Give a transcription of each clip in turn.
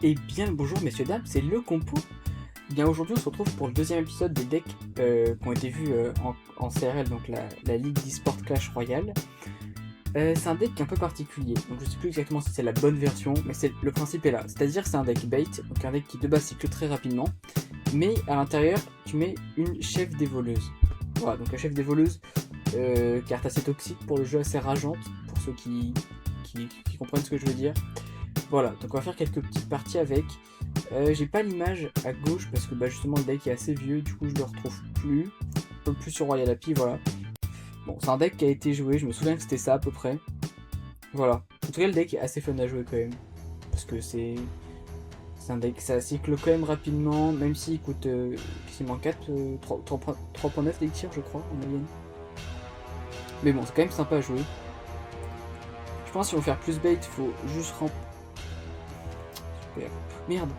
Et bien le bonjour messieurs dames, c'est le compo. Bien aujourd'hui on se retrouve pour le deuxième épisode des decks qui ont été vus en CRL, donc la Ligue d'eSport Clash Royale. C'est un deck qui est un peu particulier, donc je sais plus exactement si c'est la bonne version, mais le principe est là. C'est-à-dire c'est un deck bait, donc un deck qui de base cycle très rapidement, mais à l'intérieur tu mets une chef des voleuses. Voilà, donc la chef des voleuses, carte assez toxique pour le jeu, assez rageante, pour ceux qui comprennent ce que je veux dire. Voilà, donc on va faire quelques petites parties avec. J'ai pas l'image à gauche parce que justement le deck est assez vieux, du coup je le retrouve plus. Un peu plus sur Royal Happy, voilà. Bon, c'est un deck qui a été joué, je me souviens que c'était ça à peu près. Voilà. En tout cas, le deck est assez fun à jouer quand même. Parce que c'est un deck, ça cycle quand même rapidement, même s'il coûte quasiment 3.9 d'élixir, je crois, en moyenne. Mais bon, c'est quand même sympa à jouer. Je pense que si on veut faire plus bait, il faut juste remplir. Super. Merde.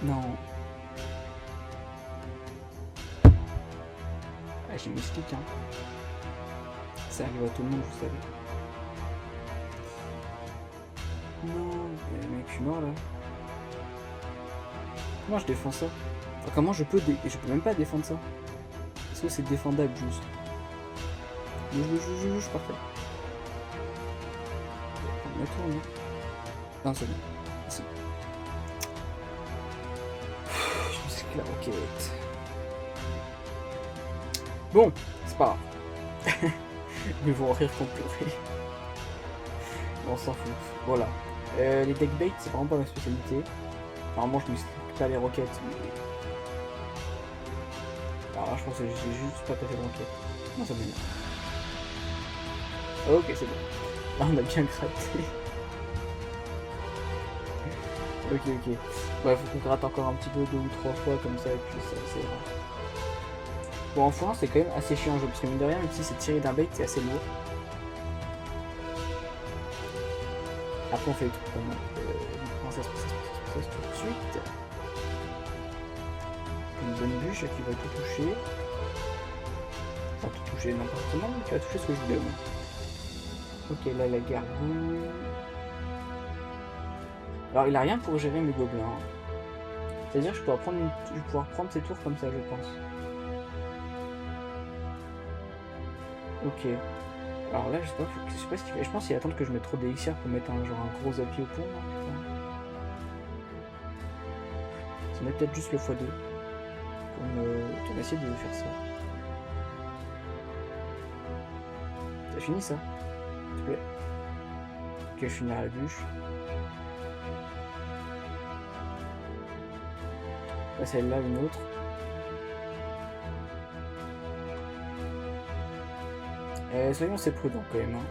Non. Ah, j'ai mis stick, hein. Ça arrive à tout le monde, vous savez. Non, mec, je suis mort là. Comment je défends ça? Enfin, comment je peux même pas défendre ça. Est-ce que c'est défendable juste? Je parfait. On tourne, non? Non, c'est bon. Merci. Je me sais que la roquette. Bon, c'est pas grave. Ils vont rire qu'on pleurer. On s'en fout. Voilà. Les deck bait, c'est vraiment pas ma spécialité. Normalement, je me stick pas les roquettes. Mais... alors là, je pense que j'ai juste pas passé de roquette. Non, ça m'énerve. Ok, c'est bon. Là, on a bien gratté. Ok. Ouais, faut qu'on gratte encore un petit peu 2 ou 3 fois comme ça, et puis ça, c'est rare. Bon, en foin, c'est quand même assez chiant à jouer, parce que mine de rien, même si c'est tiré d'un bait, c'est assez lourd. Après, on fait les trucs comme ça tout de suite. Une bonne bûche qui va tout toucher. Enfin, tout toucher n'importe comment, mais qui va toucher ce que je voulais. Ok, là, la gargouille. Alors, il a rien pour gérer mes gobelins. C'est-à-dire que je vais pouvoir prendre ses tours comme ça, je pense. Ok. Alors là, je sais pas ce qu'il fait. Je pense qu'il attend que je mette trop d'élixir pour mettre un gros appui au pont. Ça met peut-être juste le x2. On va essayer de faire ça. T'as fini ça? S'il te plaît. Ok, je finirai la bûche. Là, celle-là, une autre. Soyons assez prudents quand même. Hein.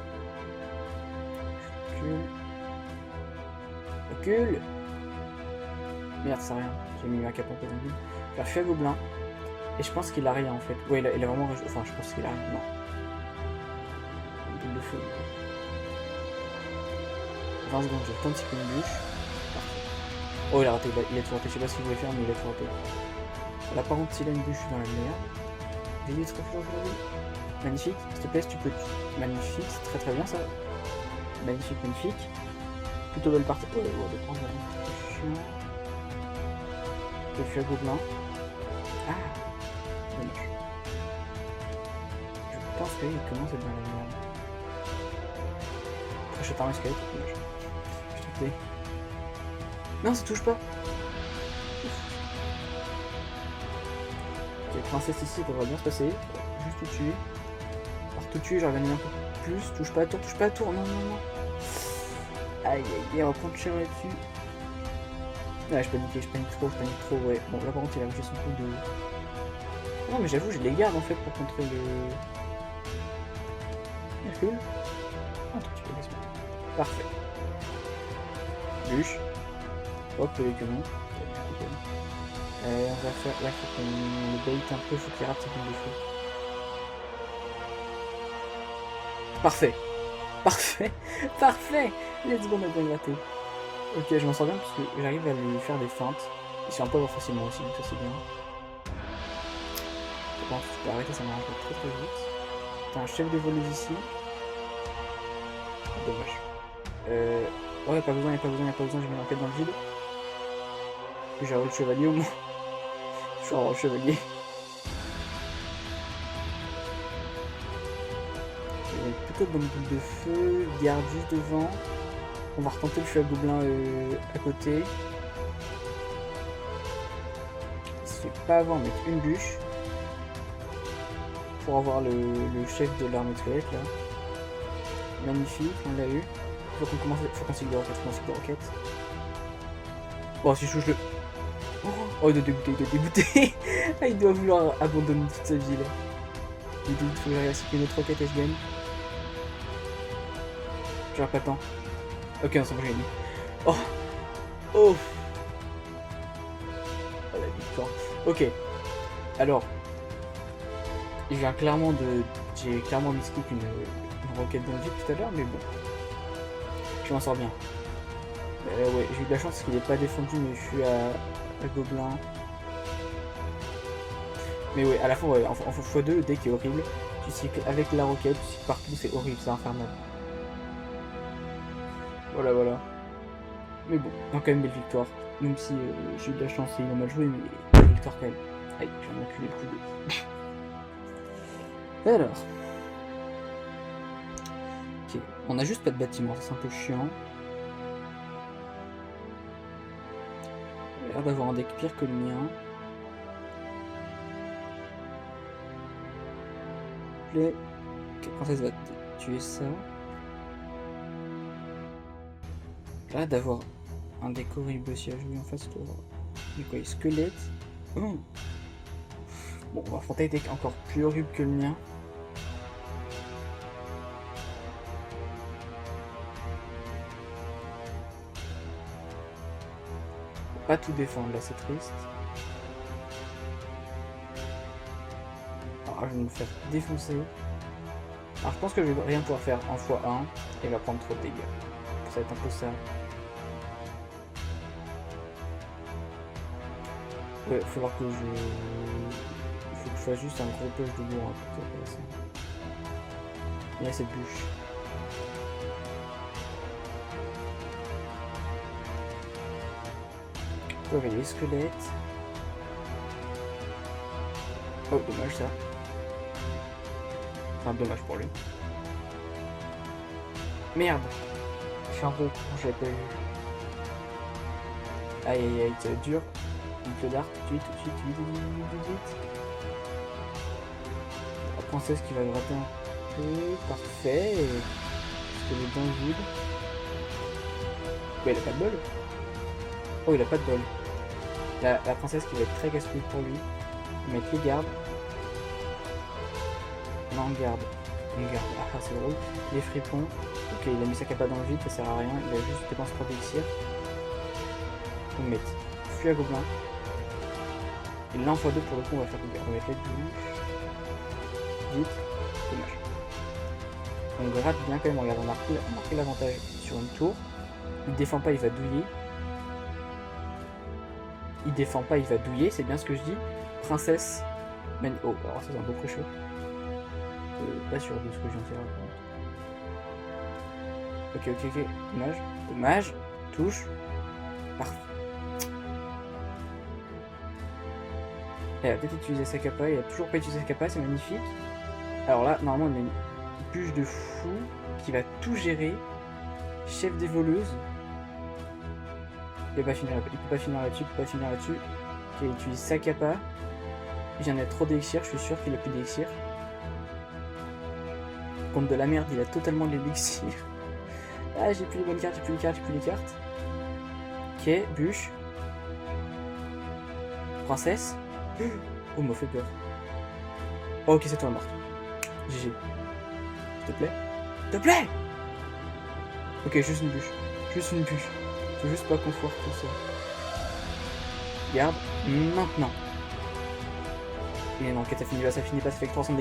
Recule. Merde, c'est rien. J'ai mis ma cape un peu dans le vide. Faire feu à gobelin. Et je pense qu'il a rien en fait. Ouais, il a vraiment. Enfin, je pense qu'il a rien. Non. Boule de feu. 20 secondes, je tente une bûche. Parfait. Oh, il a raté. Il a tout raté. Je sais pas ce qu'il voulait faire, mais il a tout raté. Là, par contre, s'il a une bûche, je suis dans la merde. J'ai dit très fort aujourd'hui. Magnifique. S'il te plaît, si tu peux. Magnifique. C'est très bien ça. Magnifique. Plutôt belle partie. Oh, de prendre la je suis à gobelin. Ah, dommage. Je pense qu'il commence à être dans la merde. Après, je t'arrête squelette, dommage. Je te plaît. Non, ça touche pas. Ok, princesse ici, ça devrait bien se passer. Juste tout tuer. Alors tout tuer, j'organise un peu plus. Touche pas à tour, non. Aïe, on va prendre cher là-dessus. Ouais, je panique trop, ouais. Bon, là par contre, il a lâché son coup de... non, mais j'avoue, j'ai les gardes en fait pour contrer le... Hercule. Un tout petit peu d'espoir. Parfait. Bûche. Hop, les canons. On va faire... là, faut qu'on le bait un peu, faut qu'il rate sa boule de feu. Parfait. Let's go, on a bien gratté. Ok, je m'en sors bien parce que j'arrive à lui faire des feintes. Il se fait un peu avoir facilement aussi, donc ça c'est bien. Par contre, je peux arrêter, ça m'arrange très vite. T'as un chef de voleuse ici. Dommage. Oh, y'a pas besoin, je mets l'enquête dans le vide. J'ai le chevalier au moins. Je suis le chevalier. Plutôt de bonne boule de feu, garde juste devant. On va retenter le feu à gobelin à côté. Il se fait pas avoir avec une bûche. Pour avoir le chef de l'armée de squelette là. Magnifique, on l'a eu. Faut qu'on signe de roquette, Oh, si je touche le... Oh, il doit dégoûter, Ah, il doit vouloir abandonner toute sa vie là. Il faut que j'arrive à cycler notre roquette et je gagne. J'aurai pas le temps. Ok, non, c'est bon, j'ai gagné. Oh. Oh. Oh, la victoire. Ok. Alors. J'ai clairement misclick une roquette dans le vide tout à l'heure, mais bon. Je m'en sors bien. Ouais, j'ai eu de la chance parce qu'il n'est pas défendu, mais je suis à gobelin. Mais ouais, à la fin, ouais, en x2, le deck est horrible. Tu cycles avec la roquette, tu cycles partout, c'est horrible, c'est infernal. Voilà. Mais bon, quand même belle victoire. Même si j'ai eu de la chance et ils ont mal joué, mais belle victoire quand même. Aïe, j'ai enculé le coup de... Alors. Ok, on a juste pas de bâtiment, c'est un peu chiant. Il a l'air d'avoir un deck pire que le mien. Les princesse va tuer ça. Il a l'air d'avoir un deck horrible aussi à jouer en face. Il quoi, squelette. Oh. Bon, on va affronter des decks encore plus horribles que le mien. Pas tout défendre là, c'est triste. Alors je vais me faire défoncer. Alors je pense que je vais rien pouvoir faire en x1 et il va prendre trop de dégâts. Ça va être un peu ça. Ouais, faut voir que il faut que je fasse juste un gros push de bourrin. Il y a cette bûche. On va les squelettes. Oh, dommage ça. Enfin, dommage pour lui. Merde. Je suis un peu con, j'avais pas vu. Aïe, ça va être dur. Donc le dart, tout de suite, vite. La princesse qui va gratter un peu. Parfait. Parce qu'elle est dans le vide. Ouais, il a pas de bol. Oh, il a pas de bol. La princesse qui va être très casse-couille pour lui. On va mettre les gardes. Non, on garde. Ah, c'est drôle. Les fripons. Ok, il a mis sa capa dans le vide, ça sert à rien. Il a juste dépensé 3 d'élixir. On va mettre flux à gobelin. Et là en x2 pour le coup on va faire on va mettre les bûches. Vite. Dommage. On gratte bien quand même, regarde, on a pris l'avantage sur une tour. Il défend pas, il va douiller. Il défend pas, il va douiller, c'est bien ce que je dis. Princesse. Oh, alors ça c'est un beau pré-chaud. Pas sûr de ce que je viens de faire. Ok. Dommage. Touche. Parfait. Elle a peut-être utilisé sa capa, il a toujours pas utilisé sa capa, c'est magnifique. Alors là, normalement, il a une bûche de fou qui va tout gérer. Chef des voleuses. Il peut pas finir là-dessus, Ok, il utilise sa capa. Il vient d'être trop d'élixir, je suis sûr qu'il a plus d'élixir. Contre de la merde, il a totalement de l'élixir. Ah, j'ai plus les bonnes cartes, j'ai plus les cartes. Ok, bûche. Princesse. Oh, m'a fait peur. Oh, ok, c'est toi morte. GG. S'il te plaît. Ok, juste une bûche. Faut juste pas qu'on foire tout ça. Garde. Maintenant. Et non, ok, ça finit pas, ça fait que 300 de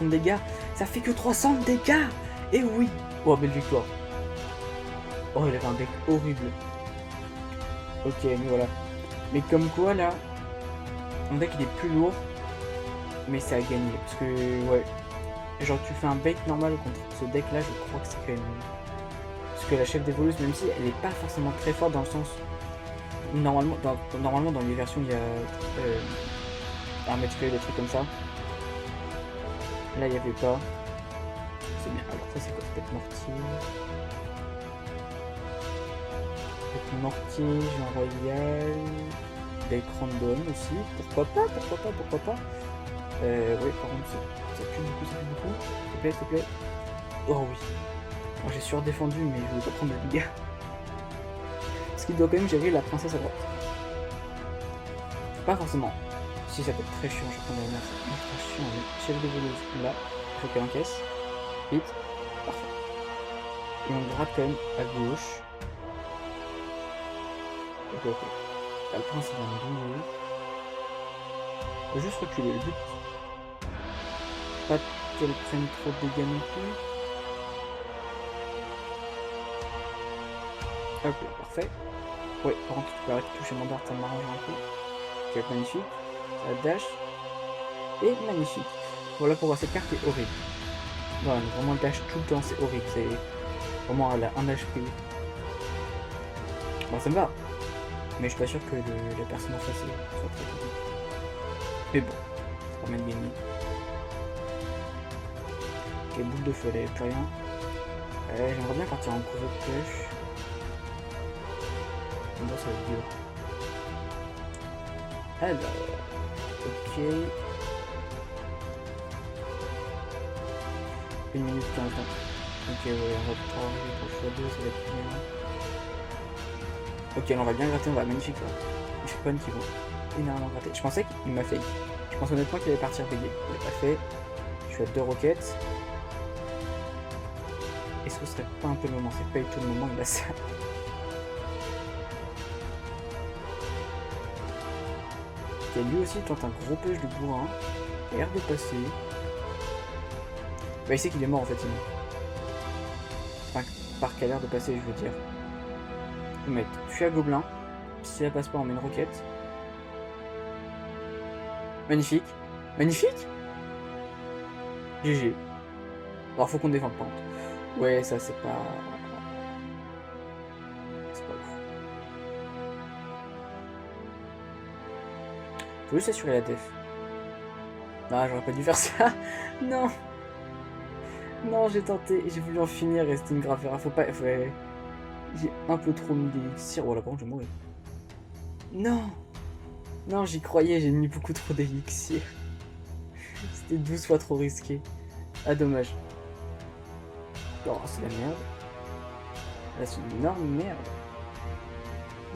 dégâts, ça fait que 300 de dégâts. Et oui. Oh, belle victoire. Oh, il avait un deck horrible. Ok, mais voilà. Mais comme quoi, là, mon deck il est plus lourd, mais ça a gagné. Parce que, ouais, genre tu fais un bait normal contre ce deck là, je crois que c'est quand même Parce que la chef d'évolution, même si elle est pas forcément très forte dans le sens... Normalement, dans les versions, il y a un métier, des trucs comme ça. Là, il n'y avait pas. C'est bien. Alors ça, c'est quoi? Peut-être mortier. Peut-être mortier, Jean Royal. Deck random aussi. Pourquoi pas? Oui, par contre, ça pue beaucoup, S'il te plaît. Oh oui. Bon, j'ai surdéfendu, mais je voulais pas prendre de dégâts. Parce qu'il doit quand même gérer la princesse à droite. Pas forcément. Si ça peut être très chiant, je prends la menace. Très chiant, mais chef de voleuse là, il faut qu'elle encaisse. Vite. Parfait. Et on gratte quand même à gauche. Ok. Là, le prince il va me bouger. Faut juste reculer. Le but. Pas qu'elle prenne trop de dégâts non plus. Ok, parfait. Ouais, par contre, tu peux arrêter de toucher mon dart, ça m'arrange un peu. Ok, magnifique. Ça dash. Et magnifique. Voilà pourquoi cette carte est horrible. Voilà, mais vraiment le dash tout le temps, c'est horrible. C'est vraiment elle a 1 HP. Bon, ça me va. Mais je suis pas sûr que la personne en face soit très contente. Mais bon, ça permet de gagner. Ok, boule de feu, elle avait plus rien. J'aimerais bien partir en gros push. Bon, ça va être dur. Alors, ok. 1 minute 15 ans. Ok, ouais, on va pouvoir arriver pour le x2, ça va être bien. Ok, là, on va bien gratter, on va magnifique là. Les spawns qui vont énormément gratter. Je pensais qu'il m'a fake. Je pense honnêtement qu'il allait partir bélier. Il l'a pas fait. Je suis à 2 roquettes. Est-ce que ce serait pas un peu le moment? C'est pas du tout le moment, il a ça. Ok, lui aussi tente un gros push de bourrin. Il a l'air de passer. Bah, il sait qu'il est mort en fait, sinon. Enfin, par quelle l'air de passer, je veux dire. On va mettre fuite à gobelin. Si elle passe pas, on met une roquette. Magnifique. Magnifique. GG. Alors, faut qu'on défende pas. Ouais, ça c'est pas... C'est pas ouf. Faut juste assurer la def. Non, j'aurais pas dû faire ça. Non. Non, j'ai tenté. J'ai voulu en finir et c'était une grave erreur. Faut pas... J'ai un peu trop mis d'élixir. Oh là, par contre, je vais mourir. Non. Non, j'y croyais. J'ai mis beaucoup trop d'élixir. C'était 12 fois trop risqué. Ah, dommage. Oh, c'est la merde. Là, c'est une énorme merde.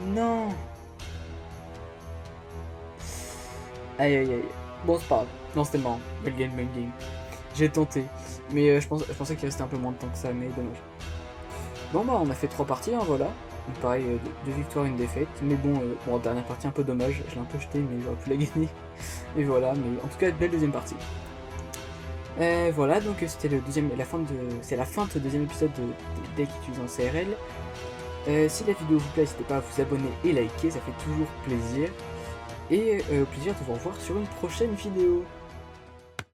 Non. Aïe, aïe, aïe. Bon, c'est pas grave. Non, c'était marrant. Belle game, belle game. J'ai tenté. Mais je pensais qu'il restait un peu moins de temps que ça, mais dommage. Bon, bah, on a fait 3 parties, hein, voilà. Donc, pareil, 2 victoires, 1 défaite. Mais bon, dernière partie un peu dommage. Je l'ai un peu jeté, mais j'aurais pu la gagner. Et voilà, mais en tout cas, belle deuxième partie. Voilà, donc c'était c'est la fin de ce deuxième épisode de Deck utilisant CRL. Si la vidéo vous plaît, n'hésitez pas à vous abonner et liker, ça fait toujours plaisir. Et au plaisir de vous revoir sur une prochaine vidéo.